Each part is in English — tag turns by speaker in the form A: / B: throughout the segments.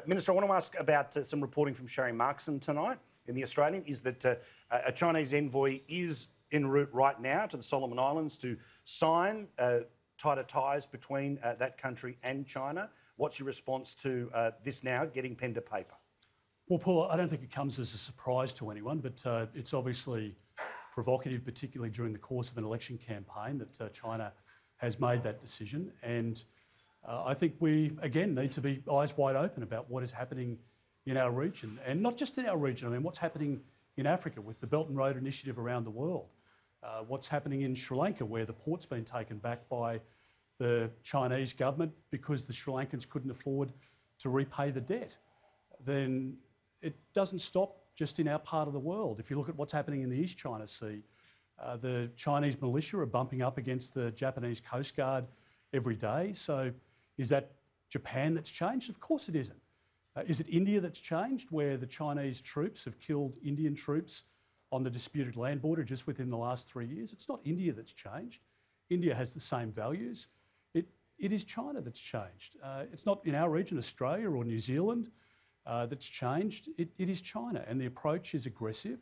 A: Minister, I want to ask about some reporting from Sherry Markson tonight in The Australian, is that a Chinese envoy is en route right now to the Solomon Islands to sign tighter ties between that country and China. What's your response to this now getting pen to paper?
B: Well, Paul, I don't think it comes as a surprise to anyone, but it's obviously provocative, particularly during the course of an election campaign, that China has made that decision. And I think we, again, need to be eyes wide open about what is happening in our region. And not just in our region, I mean, what's happening in Africa with the Belt and Road Initiative around the world. What's happening in Sri Lanka, where the port's been taken back by the Chinese government because the Sri Lankans couldn't afford to repay the debt. Then it doesn't stop just in our part of the world. If you look at what's happening in the East China Sea, the Chinese militia are bumping up against the Japanese Coast Guard every day. So is that Japan that's changed? Of course it isn't. Is it India that's changed, where the Chinese troops have killed Indian troops on the disputed land border just within the last 3 years? It's not India that's changed. India has the same values. It is China that's changed. It's not in our region, Australia or New Zealand, that's changed. It is China, and the approach is aggressive,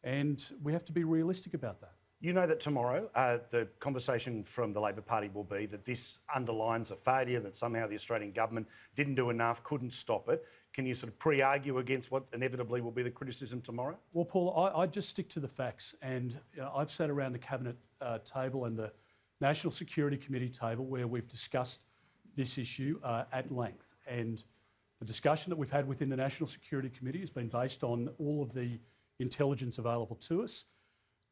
B: and we have to be realistic about that.
A: You know that tomorrow the conversation from the Labor Party will be that this underlines a failure, that somehow the Australian government didn't do enough, couldn't stop it. Can you sort of pre-argue against what inevitably will be the criticism tomorrow?
B: Well, Paul, I just stick to the facts, and I've sat around the Cabinet table and the National Security Committee table where we've discussed this issue at length, and the discussion that we've had within the National Security Committee has been based on all of the intelligence available to us.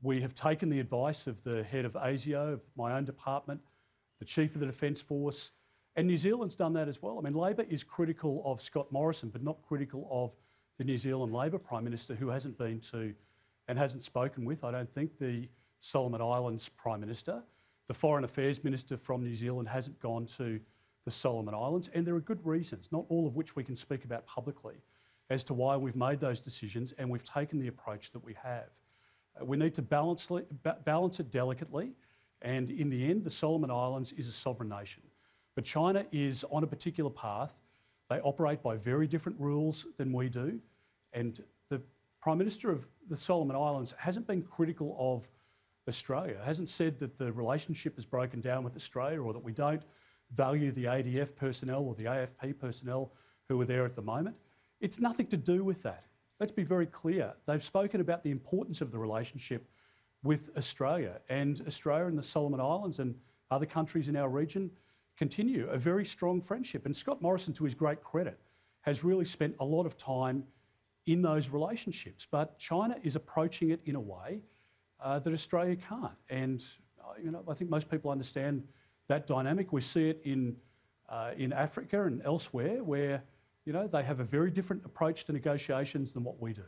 B: We have taken the advice of the head of ASIO, of my own department, the Chief of the Defence Force, and New Zealand's done that as well. I mean, Labor is critical of Scott Morrison, but not critical of the New Zealand Labor Prime Minister, who hasn't been to and hasn't spoken with, I don't think, the Solomon Islands Prime Minister. The Foreign Affairs Minister from New Zealand hasn't gone to the Solomon Islands, and there are good reasons, not all of which we can speak about publicly, as to why we've made those decisions and we've taken the approach that we have. We need to balance it delicately, and in the end, the Solomon Islands is a sovereign nation. But China is on a particular path. They operate by very different rules than we do, and the Prime Minister of the Solomon Islands hasn't been critical of Australia, hasn't said that the relationship is broken down with Australia or that we don't value the ADF personnel or the AFP personnel who are there at the moment. It's nothing to do with that. Let's be very clear. They've spoken about the importance of the relationship with Australia, and Australia and the Solomon Islands and other countries in our region continue a very strong friendship. And Scott Morrison, to his great credit, has really spent a lot of time in those relationships. But China is approaching it in a way that Australia can't. And I think most people understand that dynamic. We see it in Africa and elsewhere, where they have a very different approach to negotiations than what we do.